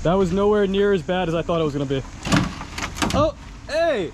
That was nowhere near as bad as I thought it was gonna be. Oh, hey!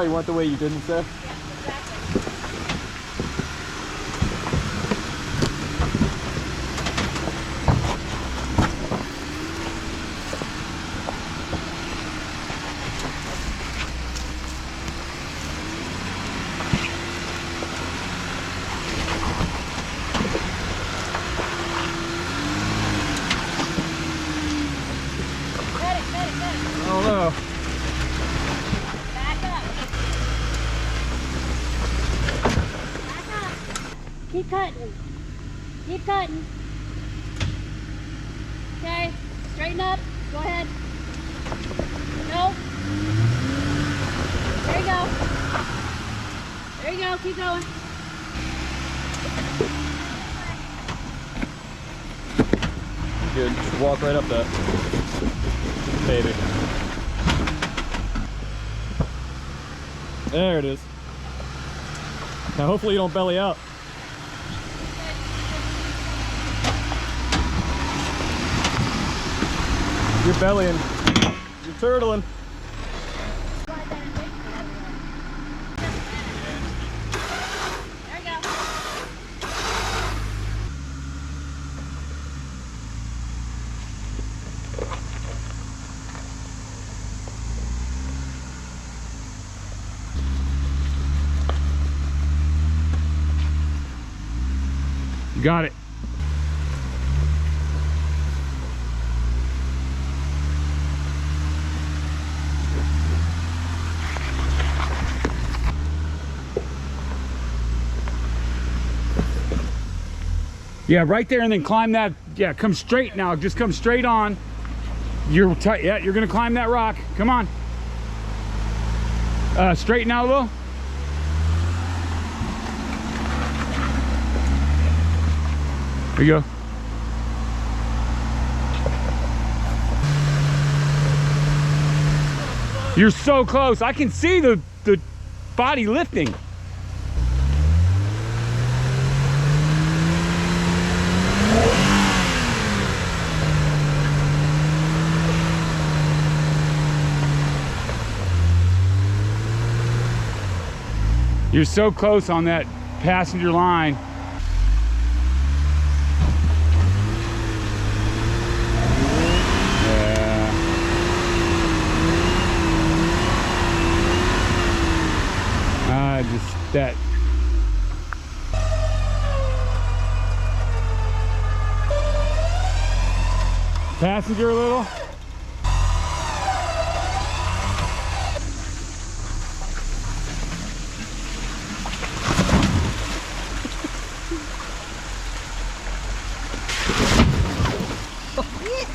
You went the way you didn't say? I don't know. Keep cutting. Keep cutting. Okay, straighten up. Go ahead. No. There you go. There you go. Keep going. Good. Just walk right up that. Baby. There it is. Now hopefully you don't belly out. You're bellying. You're turtling. There you go. You got it. Yeah, right there, and then climb that. Yeah, come straight now. Just come straight on. You're tight. Yeah, you're gonna climb that rock. Come on. Straighten out a little. There you go. You're so close. I can see the body lifting. You're so close on that passenger line. Yeah. Just that. Passenger a little.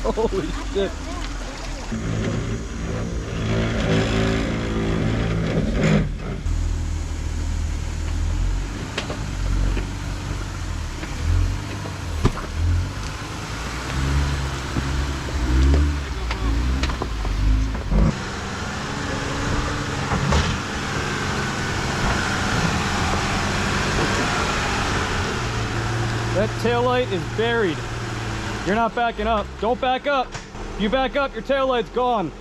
Holy shit. That taillight is buried. You're not backing up. Don't back up. If you back up, your taillight's gone.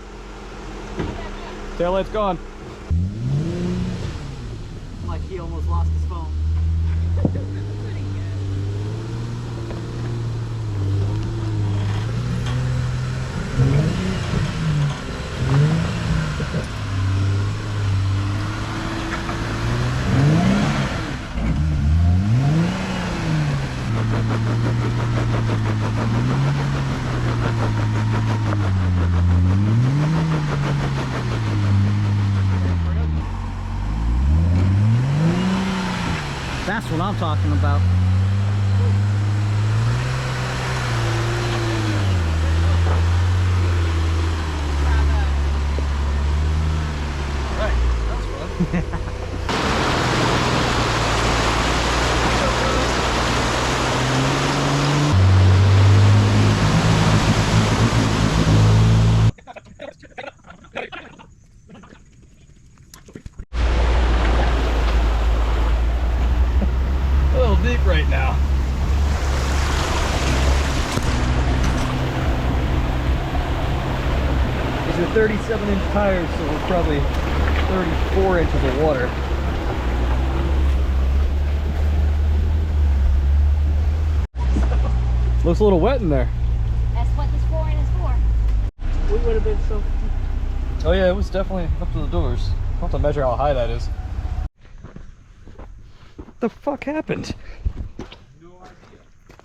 Taillight's gone. Like he almost lost his phone. That's what I'm talking about. Alright, that was fun. A little deep right now. These are 37-inch tires, so we're probably 34 inches of water. Looks a little wet in there. That's what this flooring is for. We would have been so. Oh yeah, it was definitely up to the doors. I'll have to measure how high that is. What the fuck happened? No idea.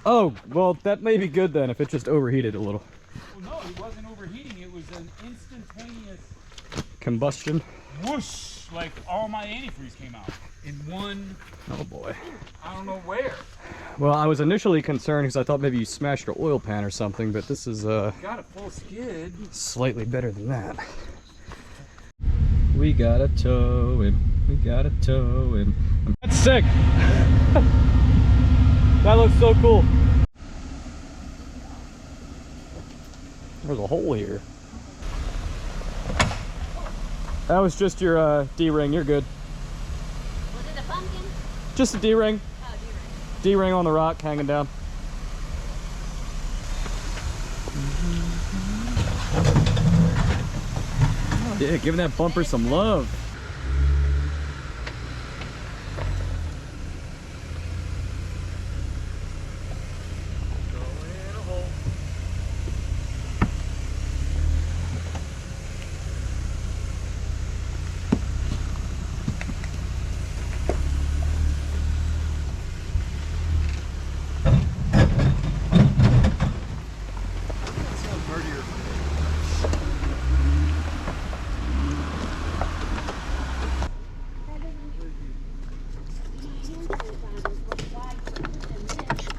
Oh, well that may be good then if it just overheated a little. Well, no, it wasn't overheating. It was an instantaneous Combustion. whoosh, like all my antifreeze came out in one, Oh boy. I don't know where. Well, I was initially concerned because I thought maybe you smashed your oil pan or something, but this is Got a full skid. slightly better than that. We gotta tow him. We gotta tow him. That's sick. That looks so cool. There's a hole here. That was just your D-ring. You're good. Was it a pumpkin? Just a D-ring. Oh, D-ring. D-ring on the rock hanging down. Yeah, giving that bumper some love.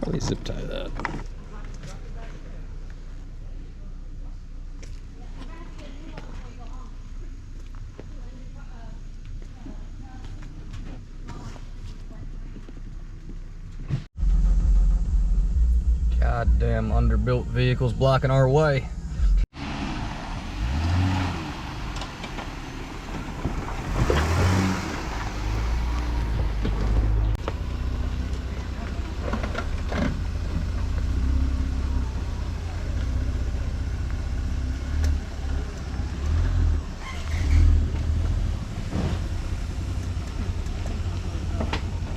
Probably zip tie that. Goddamn underbuilt vehicles blocking our way.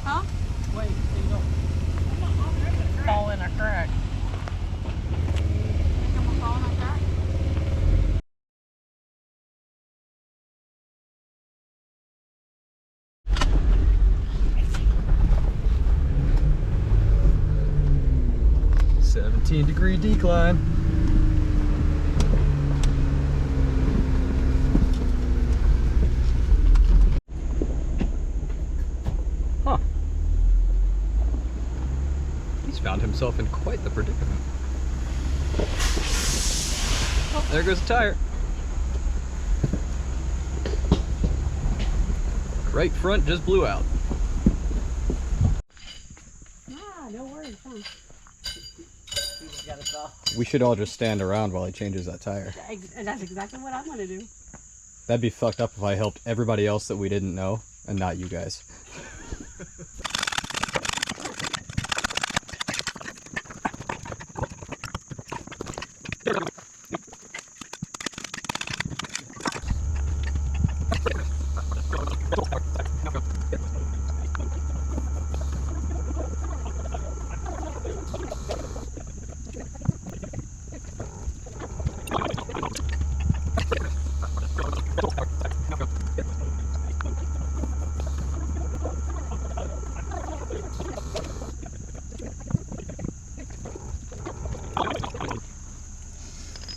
Huh? Wait, so you don't fall in a crack. Someone falling like that? Degree decline. Huh. He's found himself in quite the predicament. Oh, there goes the tire. Right front just blew out. Ah, no worries, huh? We should all just stand around while he changes that tire. That's exactly what I'm gonna do. That'd be fucked up if I helped everybody else that we didn't know and not you guys.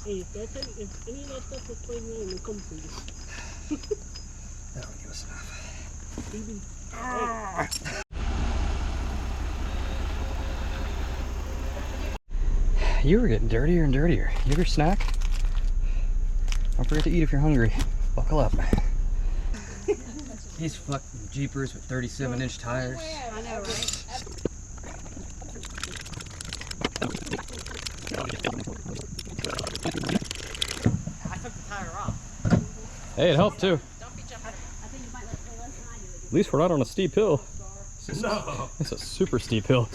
Hey, if any of that stuff was playing me, it'll come for you. That'll give us enough. Even, You were getting dirtier and dirtier. You have your snack? Don't forget to eat if you're hungry. Buckle up. These fucking Jeepers with 37-inch tires. I know, right? I took the tire off. Hey, it helped too. Don't be jumping. I think you might let less than I do. At least we're not on a steep hill. No. It's a super steep hill.